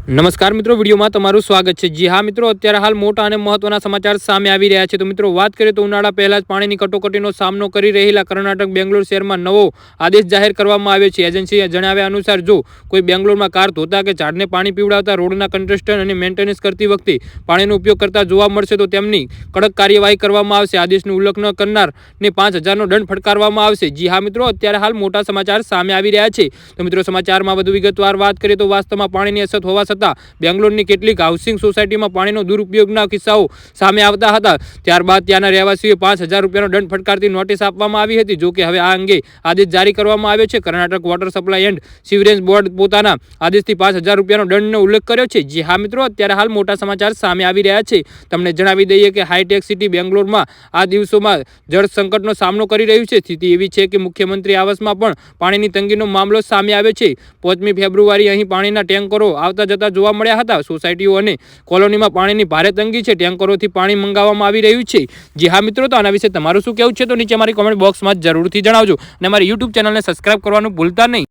નમસ્કાર મિત્રો, વિડીયોમાં તમારું સ્વાગત છે। જી હા મિત્રો, અત્યારે હાલ મોટા અને મહત્વના સમાચાર સામે આવી રહ્યા છે। તો મિત્રો વાત કરીએ તો ઉનાળા પહેલા જ પાણીની કટોકટીનો સામનો કરી રહેલા કર્ણાટક બેંગ્લોર શહેરમાં નવો આદેશ જાહેર કરવામાં આવ્યો છે। એજન્સીએ જણાવ્યા અનુસાર જો કોઈ બેંગ્લોરમાં કાર ધોતા કે ઝાડને પાણી પીવડાવતા રોડના કન્સ્ટ્રક્શન અને મેન્ટેનન્સ કરતી વખતે પાણીનો ઉપયોગ કરતા જોવા મળશે તો તેમની કડક કાર્યવાહી કરવામાં આવશે। આદેશનું ઉલ્લંઘન કરનારને 5,000નો દંડ ફટકારવામાં આવશે। જી હા મિત્રો, અત્યારે હાલ મોટા સમાચાર સામે આવી રહ્યા છે। તો મિત્રો સમાચારમાં વધુ વિગતવાર વાત કરીએ તો વાસ્તવમાં પાણીની અછત હોવા છતાં બેંગ્લોરની કેટલીક હાઉસિંગ સોસાયટીમાં પાણીનો દુરુપયોગના કિસ્સાઓ સામે આવતા હતા। ત્યારબાદ ત્યાંના રહેવાસીઓએ 5,000 રૂપિયાનો દંડ ફટકારતી નોટિસ આપવામાં આવી હતી। જો કે હવે આ અંગે આદેશ જારી કરવામાં આવ્યો છે। Karnataka water supply and sewerage board પોતાના આદેશથી 5,000 રૂપિયાનો દંડનો ઉલ્લેખ કર્યો છે। જી હા મિત્રો, અત્યારે હાલ મોટા સમાચાર સામે આવી રહ્યા છે। તમને જણાવી દઈએ કે હાઈટેક સિટી બેંગ્લોરમાં આ દિવસોમાં જળ સંકટનો સામનો કરી રહ્યું છે। સ્થિતિ એવી છે કે મુખ્યમંત્રી આવાસમાં પણ પાણીની તંગીનો મામલો સામે આવ્યો છે। 5મી ફેબ્રુઆરી અહીં પાણીના ટેન્કરો આવતા જતા જોવા મળ્યા હતા। સોસાયટીઓ અને કોલોનીમાં પાણીની ભારે તંગી છે। ટેન્કરોથી પાણી મંગાવવામાં આવી રહ્યું છે। જી હા મિત્રો, તો આના વિશે તમારું શું કહેવું છે તો નીચે મારી કોમેન્ટ બોક્સમાં જરૂરથી જણાવજો અને મારી યુટ્યુબ ચેનલને સબસ્ક્રાઇબ કરવાનું ભૂલતા નહીં।